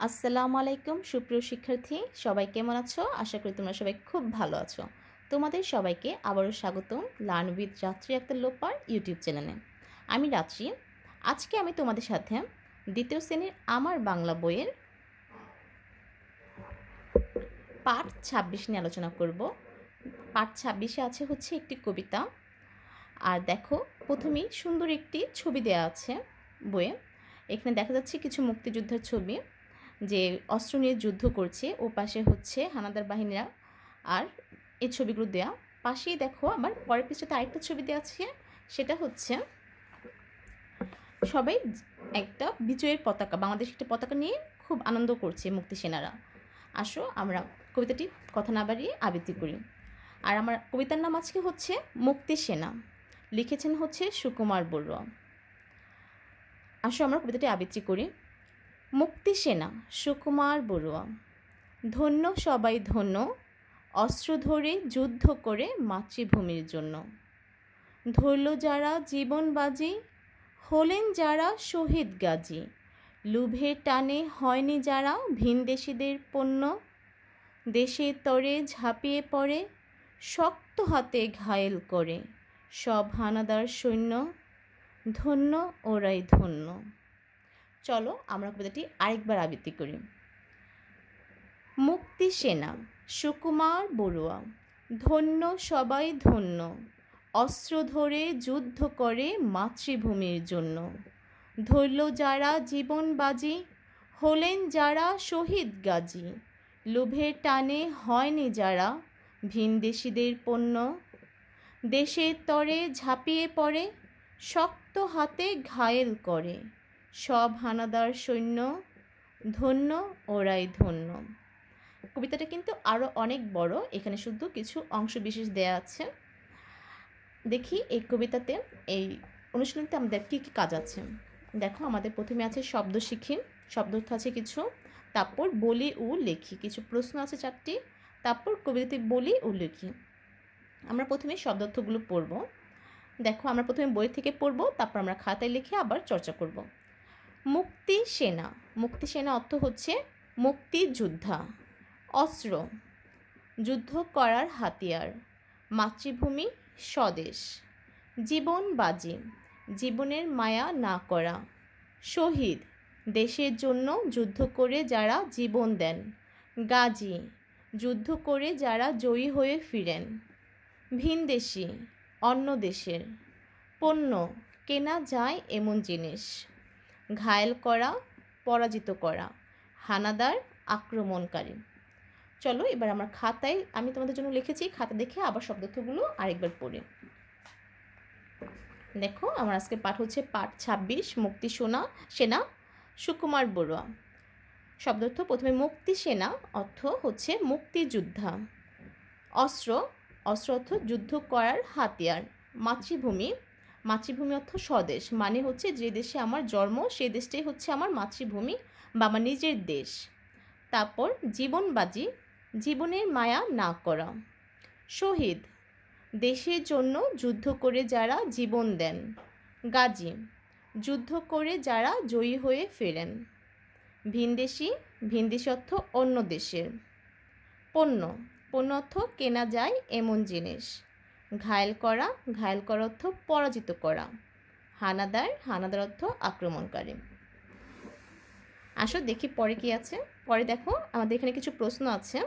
আসসালামু আলাইকুম সুপ্রিয় শিক্ষার্থী, সবাই কেমন আছো? আশা করি তোমরা সবাই খুব ভালো আছো। তোমাদের সবাইকে আবারও স্বাগতম লার্ন উইথ রাত্রি আক্তার লোপার ইউটিউব চ্যানেলে। আমি রাত্রি। আজকে আমি তোমাদের সাথে দ্বিতীয় শ্রেণীর আমার বাংলা বইয়ের পাঠ 26 নিয়ে আলোচনা করব। পাঠ 26-এ আছে হচ্ছে একটি কবিতা। আর দেখো, প্রথমেই সুন্দর একটি ছবি দেওয়া আছে বইয়ে। এখানে দেখা যাচ্ছে কিছু মুক্তিযোদ্ধার ছবি, যে অস্ত্র নিয়ে যুদ্ধ করছে, ও পাশে হচ্ছে হানাদার বাহিনীরা। আর এই ছবিগুলো দেয়া পাশেই দেখো আবার পরের পৃষ্ঠাতে আরেকটা ছবি দেওয়া আছে, সেটা হচ্ছে সবাই একটা বিজয়ের পতাকা, বাংলাদেশের একটা পতাকা নিয়ে খুব আনন্দ করছে মুক্তি সেনারা। আসো আমরা কবিতাটি কথা না বাড়িয়ে আবৃত্তি করি। আর আমার কবিতার নাম আজকে হচ্ছে মুক্তি সেনা, লিখেছেন হচ্ছে সুকুমার বড়ুয়া। আসো আমরা কবিতাটি আবৃত্তি করি। মুক্তি সেনা, সুকুমার বড়ুয়া। ধন্য সবাই ধন্য, অস্ত্র ধরে যুদ্ধ করে মাতৃভূমির জন্য। ধরল যারা জীবন বাজি, হলেন যারা শহীদ গাজী। লুভের টানে হয়নি যারা ভিনদেশীদের পণ্য। দেশের তরে ঝাঁপিয়ে পড়ে, শক্ত হাতে ঘায়েল করে সব হানাদার সৈন্য। ধন্য ওরাই ধন্য। চলো আমরা কবিতাটি আরেকবার আবৃত্তি করি। মুক্তি সেনা, সুকুমার বড়ুয়া। ধন্য সবাই ধন্য, অস্ত্র ধরে যুদ্ধ করে মাতৃভূমির জন্য। ধরল যারা জীবন বাজি, হলেন যারা শহীদ গাজী। লোভের টানে হয়নি যারা ভিনদেশীদের পণ্য। দেশের তরে ঝাঁপিয়ে পড়ে, শক্ত হাতে ঘায়েল করে সব হানাদার সৈন্য। ধন্য ওরাই ধন্য। কবিতাটা কিন্তু আরও অনেক বড়, এখানে শুধু কিছু অংশ বিশেষ দেয়া আছে। দেখি এই কবিতাতে, এই অনুশীলনীতে আমাদের কী কী কাজ আছে। দেখো, আমাদের প্রথমে আছে শব্দ শিখি, শব্দার্থ আছে কিছু, তারপর বলি ও লেখি, কিছু প্রশ্ন আছে 4টি, তারপর কবিতাতে বলি ও লেখি। আমরা প্রথমে শব্দার্থগুলো পড়ব। দেখো, আমরা প্রথমে বই থেকে পড়ব, তারপর আমরা খাতায় লিখে আবার চর্চা করব। মুক্তি সেনা, মুক্তি সেনা অর্থ হচ্ছে মুক্তিযোদ্ধা। অস্ত্র, যুদ্ধ করার হাতিয়ার। মাতৃভূমি, স্বদেশ। জীবন বাজি, জীবনের মায়া না করা। শহীদ, দেশের জন্য যুদ্ধ করে যারা জীবন দেন। গাজী, যুদ্ধ করে যারা জয়ী হয়ে ফিরেন। ভিনদেশী, অন্য দেশের। পণ্য, কেনা যায় এমন জিনিস। ঘায়েল করা, পরাজিত করা। হানাদার, আক্রমণকারী। চলো এবার আমার খাতায়, আমি তোমাদের জন্য লিখেছি, খাতা দেখে আবার শব্দার্থগুলো আরেকবার পড়ি। দেখো, আমার আজকে পাঠ হচ্ছে পাঠ 26, মুক্তি সেনা, সুকুমার বড়ুয়া। শব্দার্থ প্রথমে মুক্তি সেনা অর্থ হচ্ছে মুক্তিযোদ্ধা। অস্ত্র, অস্ত্র অর্থ যুদ্ধ করার হাতিয়ার। মাতৃভূমি, মাতৃভূমি অর্থ স্বদেশ, মানে হচ্ছে যে দেশে আমার জন্ম সেই দেশটাই হচ্ছে আমার মাতৃভূমি বা আমার নিজের দেশ। তারপর জীবনবাজি, জীবনের মায়া না করা। শহীদ, দেশের জন্য যুদ্ধ করে যারা জীবন দেন। গাজী, যুদ্ধ করে যারা জয়ী হয়ে ফেরেন। ভিনদেশী, ভিনদেশী অর্থ অন্য দেশের। পণ্য, পণ্য অর্থ কেনা যায় এমন জিনিস। ঘায়েল করা, ঘায়েল করা অর্থ পরাজিত করা। হানাদার, হানাদার অর্থ আক্রমণকারী। আসো দেখি পরে কি আছে। পরে দেখো, আমাদের এখানে কিছু প্রশ্ন আছে।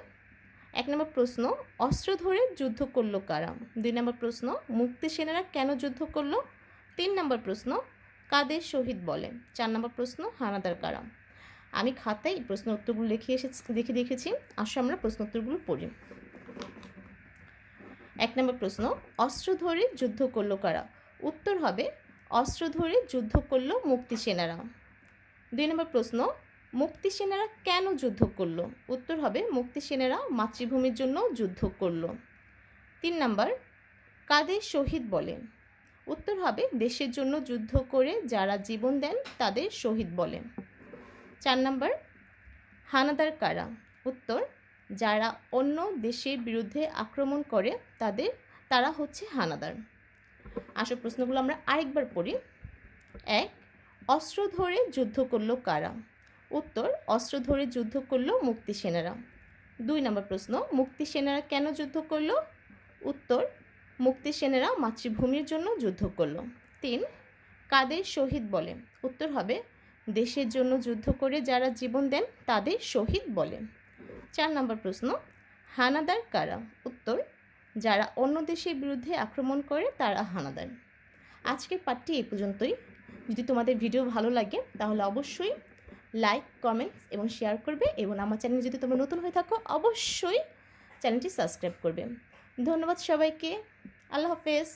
1 নম্বর প্রশ্ন, অস্ত্র ধরে যুদ্ধ করলো কারা? 2 নম্বর প্রশ্ন, মুক্তি সেনারা কেন যুদ্ধ করলো? 3 নম্বর প্রশ্ন, কাদের শহীদ বলে? 4 নম্বর প্রশ্ন, হানাদার কারা? আমি খাতায় এই প্রশ্ন উত্তরগুলো লিখে দেখেছি। আসো আমরা প্রশ্ন উত্তরগুলো পড়ি। 1 নম্বর প্রশ্ন, অস্ত্র ধরে যুদ্ধ করলো কারা? উত্তর হবে অস্ত্র ধরে যুদ্ধ করলো মুক্তি সেনারা। 2 নম্বর প্রশ্ন, মুক্তি সেনারা কেন যুদ্ধ করলো? উত্তর হবে মুক্তি সেনারা মাতৃভূমির জন্য যুদ্ধ করলো। 3 নম্বর, কাদের শহীদ বলে? উত্তর হবে দেশের জন্য যুদ্ধ করে যারা জীবন দেন তাদের শহীদ বলে। 4 নম্বর, হানাদার কারা? উত্তর, যারা অন্য দেশের বিরুদ্ধে আক্রমণ করে তারা হচ্ছে হানাদার। আসল প্রশ্নগুলো আমরা আরেকবার পড়ি। 1, অস্ত্র ধরে যুদ্ধ করলো কারা? উত্তর, অস্ত্র ধরে যুদ্ধ করলো মুক্তি সেনারা। 2 নম্বর প্রশ্ন, মুক্তি সেনারা কেন যুদ্ধ করলো? উত্তর, মুক্তি সেনারা মাতৃভূমির জন্য যুদ্ধ করলো। 3, কাদের শহীদ বলে? উত্তর হবে, দেশের জন্য যুদ্ধ করে যারা জীবন দেন তাদের শহীদ বলে। 4 নম্বর প্রশ্ন, হানাদার কারা? উত্তর, যারা অন্য দেশের বিরুদ্ধে আক্রমণ করে তারা হানাদার। আজকের পাঠটি এই পর্যন্তই। যদি তোমাদের ভিডিও ভালো লাগে তাহলে অবশ্যই লাইক, কমেন্টস এবং শেয়ার করবে, এবং আমার চ্যানেলে যদি তোমরা নতুন হয়ে থাকো অবশ্যই চ্যানেলটি সাবস্ক্রাইব করবে। ধন্যবাদ সবাইকে। আল্লাহ হাফেজ।